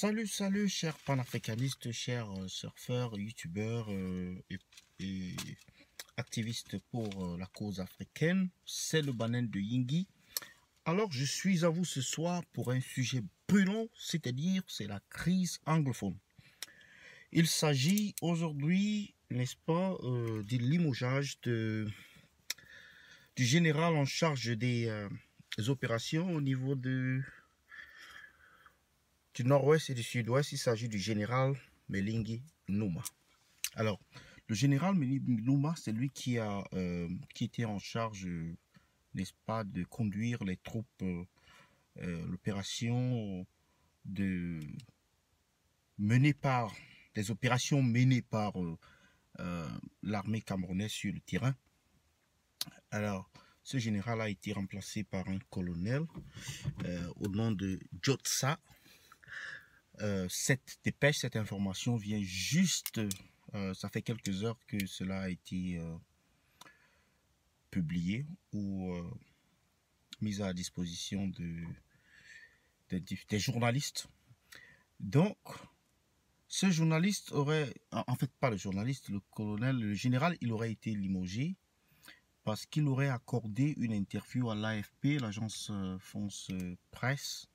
Salut, chers panafricanistes, chers surfeurs, youtubeurs et activistes pour la cause africaine. C'est le Banen de Yingui. Alors, je suis à vous ce soir pour un sujet brûlant, c'est-à-dire c'est la crise anglophone. Il s'agit aujourd'hui, n'est-ce pas, du limogeage du général en charge des opérations au niveau du nord-ouest et du sud-ouest. Il s'agit du général Melingi Nouma. Alors, le général Melingi Nouma, c'est lui qui était en charge, n'est-ce pas, de conduire les troupes, l'opération des opérations menées par l'armée camerounaise sur le terrain. Alors, ce général a été remplacé par un colonel au nom de Jotsa. Cette information vient juste, ça fait quelques heures que cela a été publié ou mis à la disposition des journalistes. Donc, ce journaliste aurait, en fait pas le journaliste, le colonel, le général, il aurait été limogé parce qu'il aurait accordé une interview à l'AFP, l'agence France Presse,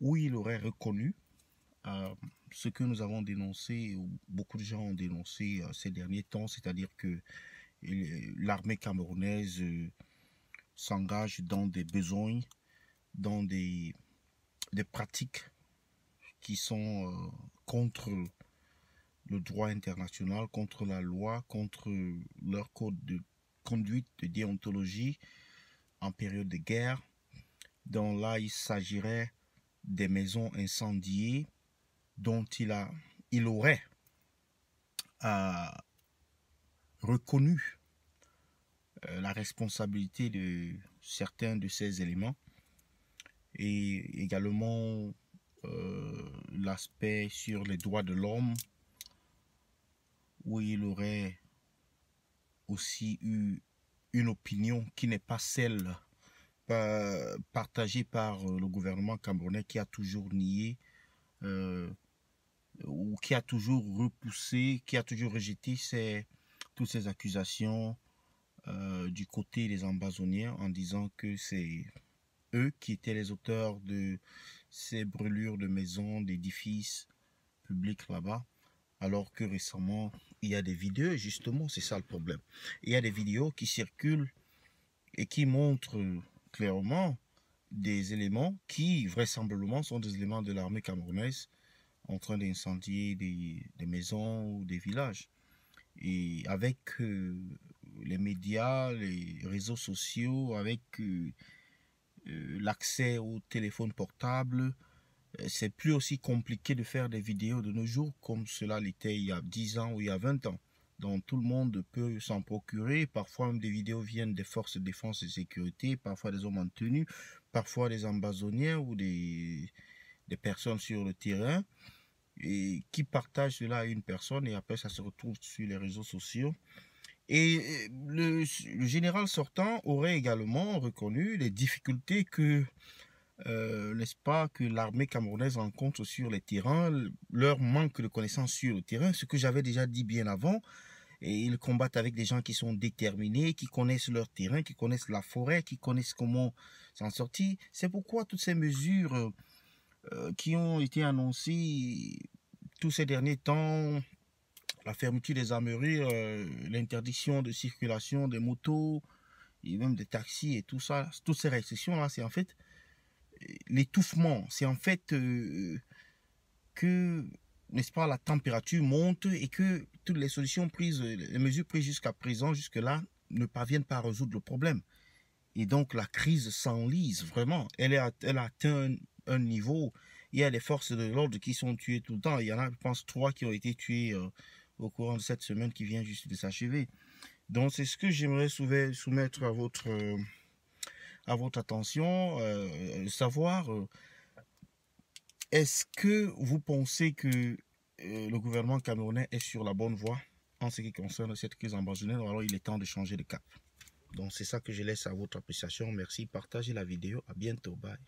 où il aurait reconnu ce que nous avons dénoncé, ou beaucoup de gens ont dénoncé ces derniers temps, c'est-à-dire que l'armée camerounaise s'engage dans des besoins, dans des pratiques qui sont contre le droit international, contre la loi, contre leur code de conduite, de déontologie en période de guerre. Donc là, il s'agirait des maisons incendiées dont il aurait reconnu la responsabilité de certains de ces éléments, et également l'aspect sur les droits de l'homme, où il aurait aussi eu une opinion qui n'est pas celle partagée par le gouvernement camerounais, qui a toujours nié ou qui a toujours repoussé, qui a toujours rejeté toutes ces accusations du côté des Ambazoniens, en disant que c'est eux qui étaient les auteurs de ces brûlures de maisons, d'édifices publics là-bas, alors que récemment, il y a des vidéos, et justement, c'est ça le problème. Il y a des vidéos qui circulent et qui montrent clairement des éléments qui, vraisemblablement, sont des éléments de l'armée camerounaise en train d'incendier des maisons ou des villages. Et avec les médias, les réseaux sociaux, avec l'accès au téléphone portable, c'est plus aussi compliqué de faire des vidéos de nos jours comme cela l'était il y a 10 ans ou il y a 20 ans. Donc tout le monde peut s'en procurer. Parfois même des vidéos viennent des forces de défense et de sécurité, parfois des hommes en tenue, parfois des ambazoniens ou des personnes sur le terrain, et qui partagent cela à une personne, et après ça se retrouve sur les réseaux sociaux. Et le général sortant aurait également reconnu les difficultés que n'est-ce pas, que l'armée camerounaise rencontre sur les terrains, leur manque de connaissances sur le terrain, ce que j'avais déjà dit bien avant. Et ils combattent avec des gens qui sont déterminés, qui connaissent leur terrain, qui connaissent la forêt, qui connaissent comment s'en sortir. C'est pourquoi toutes ces mesures qui ont été annoncées tous ces derniers temps, la fermeture des armeries, l'interdiction de circulation des motos et même des taxis et tout ça, toutes ces restrictions-là, c'est en fait l'étouffement. C'est en fait que, n'est-ce pas, la température monte et que toutes les solutions prises, les mesures prises jusqu'à présent, jusque-là, ne parviennent pas à résoudre le problème. Et donc la crise s'enlise vraiment. Elle a atteint un niveau. Il y a des forces de l'ordre qui sont tuées tout le temps. Il y en a, je pense, 3 qui ont été tués au courant de cette semaine qui vient juste de s'achever. Donc c'est ce que j'aimerais soumettre à votre attention, savoir est-ce que vous pensez que le gouvernement camerounais est sur la bonne voie en ce qui concerne cette crise ambazonienne, ou alors il est temps de changer de cap. Donc c'est ça que je laisse à votre appréciation. Merci, partagez la vidéo, à bientôt, bye.